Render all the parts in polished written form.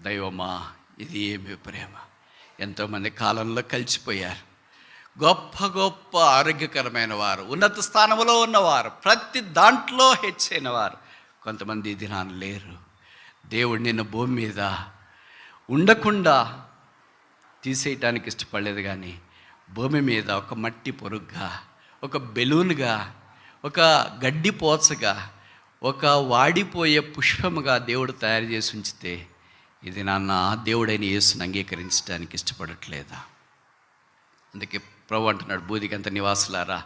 దైవమా, ఇది ఏమి ప్రేమ! ఎంతోమంది కాలంలో కలిసిపోయారు. గొప్ప గొప్ప ఆరోగ్యకరమైన వారు, ఉన్నత స్థానంలో ఉన్నవారు, ప్రతి దాంట్లో హెచ్చైన వారు కొంతమంది ఈ దినాన్ని లేరు. దేవుడు నిన్ను భూమి మీద ఉండకుండా తీసేయటానికి ఇష్టపడలేదు, కానీ భూమి మీద ఒక మట్టి పొరుగుగా, ఒక బెలూన్గా, ఒక గడ్డి పోచగా, ఒక వాడిపోయే పుష్పముగా దేవుడు తయారు చేసి ఉంచితే ఇది నాన్న దేవుడైన యేసుని అంగీకరించడానికి ఇష్టపడట్లేదా? అందుకే ప్రభు అంటున్నాడు, బూదిగంత నివాసులారా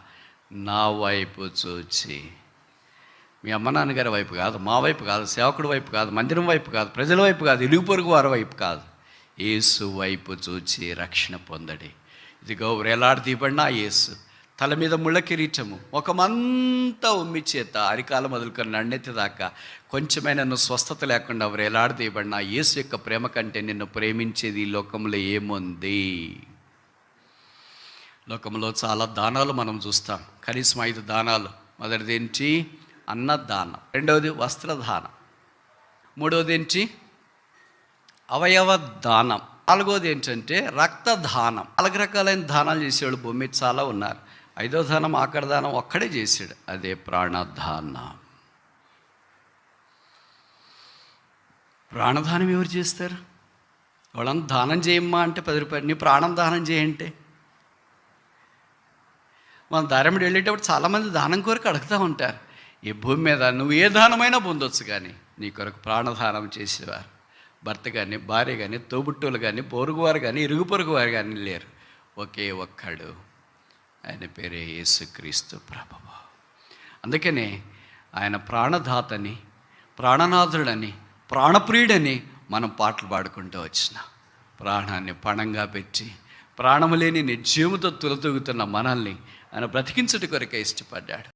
నా వైపు చూచి, మీ అమ్మ నాన్నగారి వైపు కాదు, మా వైపు కాదు, సేవకుడి వైపు కాదు, మందిరం వైపు కాదు, ప్రజల వైపు కాదు, ఇరుగు పొరుగు వారి వైపు కాదు, యేసు వైపు చూచి రక్షణ పొందడి. ఇదిగో వేలాడదీయబడిన యేసు, తల మీద ముళ్ళ కిరీటము, ముఖమంతా ఉమ్మి చేత అరికాల మొదలుకొని నన్నెత్తి దాకా కొంచెమైనా నువ్వు స్వస్థత లేకుండా వేలాడదీయబడిన యేసు యొక్క ప్రేమ కంటే నిన్ను ప్రేమించేది ఈ లోకంలో ఏముంది? లోకంలో చాలా దానాలు మనం చూస్తాం, కనీసం 5 దానాలు. మొదటిది ఏంటి? అన్నదానం. రెండవది వస్త్రదానం. మూడవది ఏంటి? అవయవ దానం. నాలుగవది ఏంటంటే రక్తదానం. 4 రకాలైన దానాలు చేసేవాళ్ళు భూమి మీద చాలా ఉన్నారు. 5వ దానం, ఆఖరి దానం ఒక్కడే చేశాడు, అదే ప్రాణదానం. ప్రాణదానం ఎవరు చేస్తారు? వాళ్ళని దానం చేయమ్మా అంటే 10 రూపాయలు, నీ ప్రాణం దానం చేయంటే. మన దారముడు వెళ్ళేటప్పుడు చాలామంది దానం కొరకు అడుగుతూ ఉంటారు. ఈ భూమి మీద నువ్వు ఏ దానమైనా పొందొచ్చు, కానీ నీ కొరకు ప్రాణదానం చేసేవారు భర్త కానీ, భార్య కానీ, తోబుట్టువులు కానీ, పొరుగువారు కానీ, ఇరుగు పొరుగు వారు కానీ లేరు. ఒకే ఒక్కడు, ఆయన పేరే యేసుక్రీస్తు ప్రభువు. అందుకనే ఆయన ప్రాణదాతని, ప్రాణనాథుడని, ప్రాణప్రియుడని మనం పాటలు పాడుకుంటూ వచ్చిన. ప్రాణాన్ని పణంగా పెట్టి ప్రాణము లేని నిర్జీవముతో తులతూగుతున్న మనల్ని ఆయన బ్రతికించుట కొరకే ఇష్టపడ్డాడు.